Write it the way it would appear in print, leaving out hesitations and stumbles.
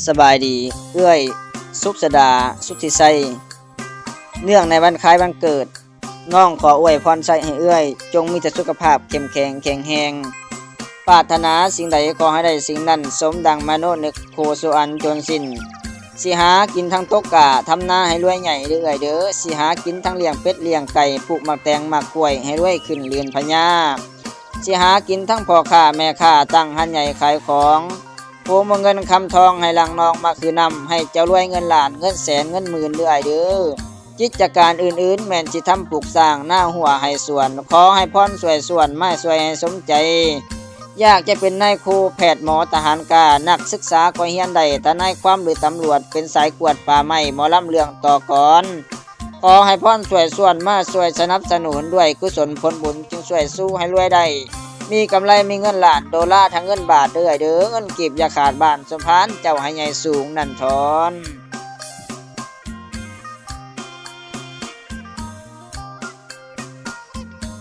สบายดีเอื้อยสุขสดาสุทธิไสเนื่องในวันคล้ายวันเกิดน้องขออวยพรใส่ให้เอื้อยจงมีแต่สุขภาพเข้มแข็งแข็งแรงปรารถนาสิ่งใดขอให้ได้สิ่งนั้นสมดังมโนนึกโคสุอันจนสิ้นสิหากินทั้งตกกะทำนาให้รวยใหญ่เด้อเอื้อยเด้อสิหากินทั้งเลี้ยงเป็ดเลี้ยงไก่ปลูกหมากแตงหมากกล้วยให้รวยขึ้นเรือนพญาสิหากินทั้งพ่อค้าแม่ค้าตั้งหันใหญ่ขายของโอ้เงินคำทองให้หลังน้องมาคือนำให้เจ้ารวยเงินล้านเงินแสนเงินหมื่นเด้อเด้อกิจการอื่นๆแม่นสิทำปลูกสร้างหน้าหัวให้สวนขอให้พรสวยส่วนไม้สวยให้สมใจอยากจะเป็นนายครูแพทย์หมอทหารกานักศึกษาก็เฮียนได้แต่นายความหรือตำรวจเป็นสายกวดป่าไม้หมอลำเรื่องต่อก่อนขอให้พรสวยส่วนมาสวยสนับสนุนด้วยกุศลผลบุญจึงสวยสู้ให้รวยได้มีกำไรมีเงินล้านดอลลาร์ทั้งเงินบาทเด้อเงินกีบอย่าขาดบ้านสมภารเจ้าให้ใหญ่สูงนั่นทอน